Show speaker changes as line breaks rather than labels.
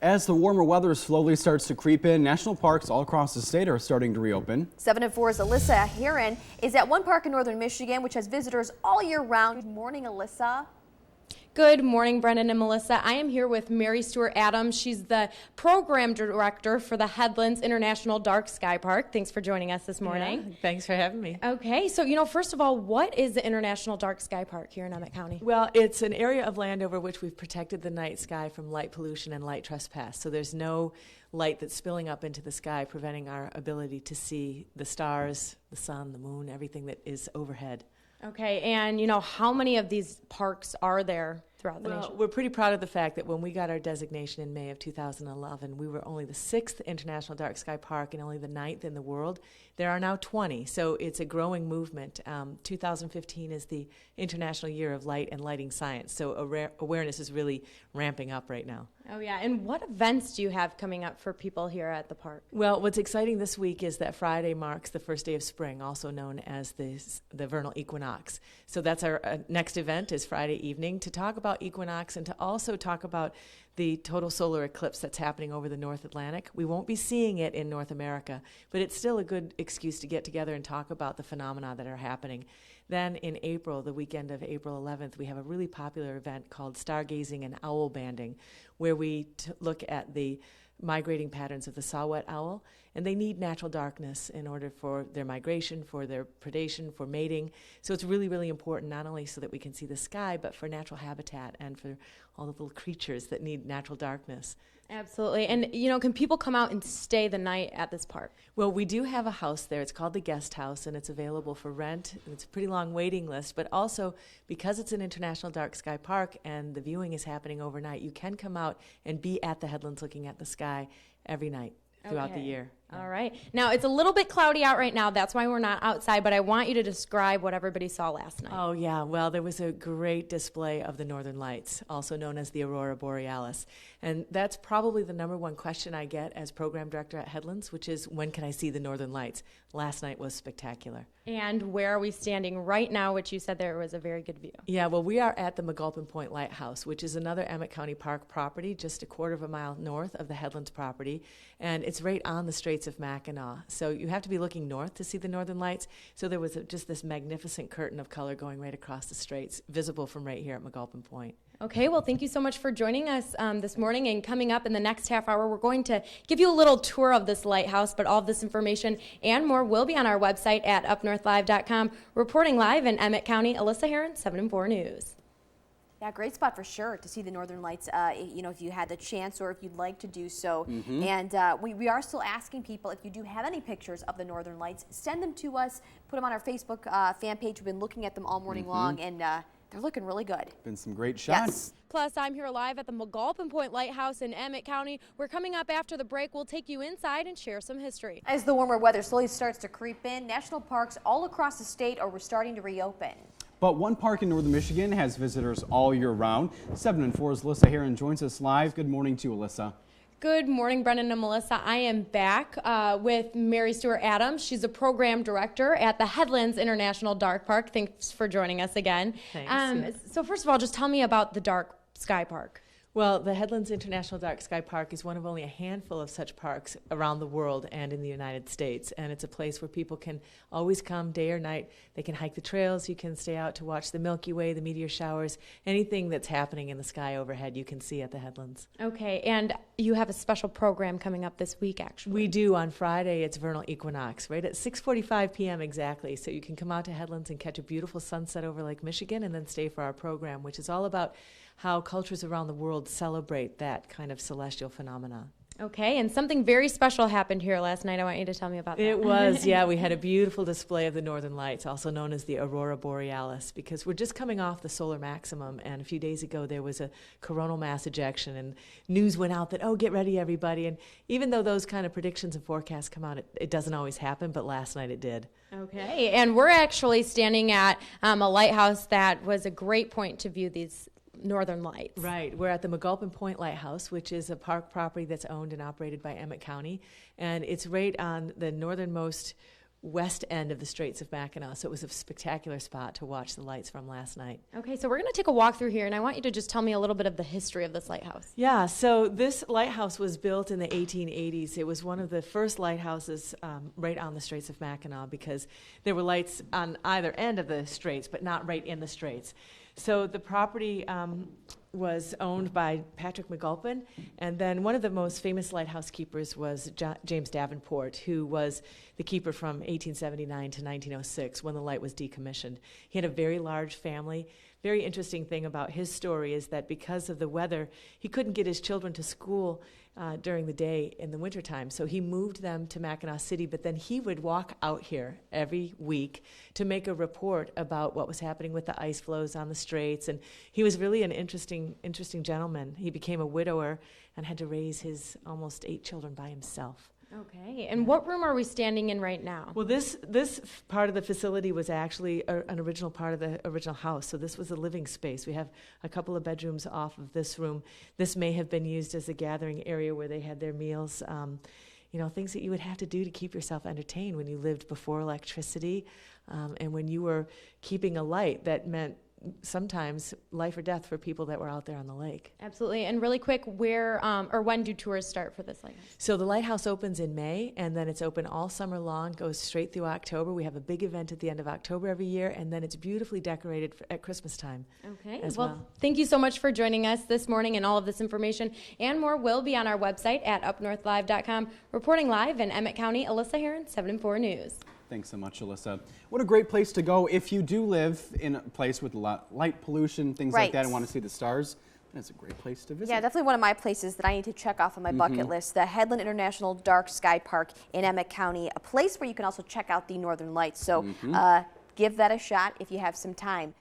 As the warmer weather slowly starts to creep in, national parks all across the state are starting to reopen.
7 and 4's Alyssa Heron is at one park in northern Michigan, which has visitors all year round. Good morning, Alyssa.
Good morning, Brendan and Melissa. I am here with Mary Stewart Adams. She's the program director for the Headlands International Dark Sky Park. Thanks for joining us this morning.
Yeah, thanks for having me.
Okay, so first of all, what is the International Dark Sky Park here in Emmett County?
Well, it's an area of land over which we've protected the night sky from light pollution and light trespass. So there's no light that's spilling up into the sky, preventing our ability to see the stars, the sun, the moon, everything that is overhead.
Okay, and how many of these parks are there throughout the nation?
We're pretty proud of the fact that when we got our designation in May of 2011, we were only the 6th International Dark Sky Park and only the 9th in the world. There are now 20, so it's a growing movement. 2015 is the International Year of Light and Lighting Science, so awareness is really ramping up right now.
Oh yeah, and what events do you have coming up for people here at the park?
Well, what's exciting this week is that Friday marks the first day of spring, also known as the vernal equinox. So that's our next event is Friday evening to talk about equinox and to also talk about the total solar eclipse that's happening over the North Atlantic. We won't be seeing it in North America, but it's still a good excuse to get together and talk about the phenomena that are happening. Then in April, the weekend of April 11th, we have a really popular event called Stargazing and Owl Banding, where we look at the migrating patterns of the saw-whet owl, and they need natural darkness in order for their migration, for their predation, for mating. So it's really, really important, not only so that we can see the sky, but for natural habitat and for all the little creatures that need natural darkness.
Absolutely. And, can people come out and stay the night at this park?
Well, we do have a house there. It's called the Guest House, and it's available for rent. It's a pretty long waiting list, but also because it's an International Dark Sky Park and the viewing is happening overnight, you can come out and be at the Headlands looking at the sky every night throughout the year.
All right. Now, it's a little bit cloudy out right now. That's why we're not outside, but I want you to describe what everybody saw last night.
Oh, yeah. Well, there was a great display of the Northern Lights, also known as the Aurora Borealis. And that's probably the number one question I get as program director at Headlands, which is, when can I see the Northern Lights? Last night was spectacular.
And where are we standing right now, which you said there was a very good view?
Yeah, well, we are at the McGulpin Point Lighthouse, which is another Emmett County Park property, just a quarter of a mile north of the Headlands property. And it's right on the Straits of Mackinac. So you have to be looking north to see the Northern Lights. So there was just this magnificent curtain of color going right across the straits, visible from right here at McGulpin Point.
Okay, well, thank you so much for joining us this morning. And coming up in the next half hour, we're going to give you a little tour of this lighthouse, but all of this information and more will be on our website at UpNorthLive.com. Reporting live in Emmett County, Alyssa Heron, 7 and 4 News.
Yeah, great spot for sure to see the Northern Lights, if you had the chance or if you'd like to do so. And we are still asking people, if you do have any pictures of the Northern Lights, send them to us, put them on our Facebook fan page. We've been looking at them all morning long, and they're looking really good.
Been some great shots.
Yes.
Plus, I'm here live at the McGulpin Point Lighthouse in Emmett County. We're coming up after the break. We'll take you inside and share some history.
As the warmer weather slowly starts to creep in, national parks all across the state are starting to reopen.
But one park in northern Michigan has visitors all year round. 7 and 4's Alyssa Heron joins us live. Good morning to you, Alyssa.
Good morning, Brendan and Melissa. I am back with Mary Stewart Adams. She's a program director at the Headlands International Dark Park. Thanks for joining us again.
Thanks.
So first of all, just tell me about the Dark Sky Park.
Well, the Headlands International Dark Sky Park is one of only a handful of such parks around the world and in the United States. And it's a place where people can always come day or night. They can hike the trails. You can stay out to watch the Milky Way, the meteor showers. Anything that's happening in the sky overhead, you can see at the Headlands.
Okay, and you have a special program coming up this week, actually.
We do. On Friday, it's vernal equinox, right at 6:45 p.m. exactly. So you can come out to Headlands and catch a beautiful sunset over Lake Michigan and then stay for our program, which is all about how cultures around the world celebrate that kind of celestial phenomena.
Okay, and something very special happened here last night. I want you to tell me about that.
It was, yeah. We had a beautiful display of the Northern Lights, also known as the Aurora Borealis, because we're just coming off the solar maximum, and a few days ago there was a coronal mass ejection, and news went out that, oh, get ready, everybody. And even though those kind of predictions and forecasts come out, it doesn't always happen, but last night it did.
Okay, and we're actually standing at a lighthouse that was a great point to view these Northern Lights.
Right. We're at the McGulpin Point Lighthouse, which is a park property that's owned and operated by Emmett County. And it's right on the northernmost west end of the Straits of Mackinac. So it was a spectacular spot to watch the lights from last night.
Okay, so we're going to take a walk through here, and I want you to just tell me a little bit of the history of this lighthouse.
Yeah, so this lighthouse was built in the 1880s. It was one of the first lighthouses right on the Straits of Mackinac, because there were lights on either end of the straits, but not right in the straits. So the property was owned by Patrick McGulpin, and then one of the most famous lighthouse keepers was James Davenport, who was the keeper from 1879 to 1906 when the light was decommissioned. He had a very large family. Very interesting thing about his story is that because of the weather, he couldn't get his children to school during the day in the wintertime. So he moved them to Mackinac City, but then he would walk out here every week to make a report about what was happening with the ice flows on the straits. And he was really an interesting gentleman. He became a widower and had to raise his almost 8 children by himself.
Okay, and what room are we standing in right now?
Well, this part of the facility was actually an original part of the original house, so this was a living space. We have a couple of bedrooms off of this room. This may have been used as a gathering area where they had their meals, things that you would have to do to keep yourself entertained when you lived before electricity, and when you were keeping a light that meant sometimes life or death for people that were out there on the lake.
Absolutely. And really quick, where or when do tours start for this lighthouse?
So the lighthouse opens in May, and then it's open all summer long, goes straight through October. We have a big event at the end of October every year, and then it's beautifully decorated at Christmas time.
Okay.
As
Well, thank you so much for joining us this morning, and all of this information and more will be on our website at UpNorthLive.com. Reporting live in Emmett County, Alyssa Heron, 7 and 4 News.
Thanks so much, Alyssa. What a great place to go if you do live in a place with a lot light pollution, things like that, and want to see the stars. That's a great place to visit.
Yeah, definitely one of my places that I need to check off on my bucket list, the Headland International Dark Sky Park in Emmett County, a place where you can also check out the Northern Lights. So give that a shot if you have some time.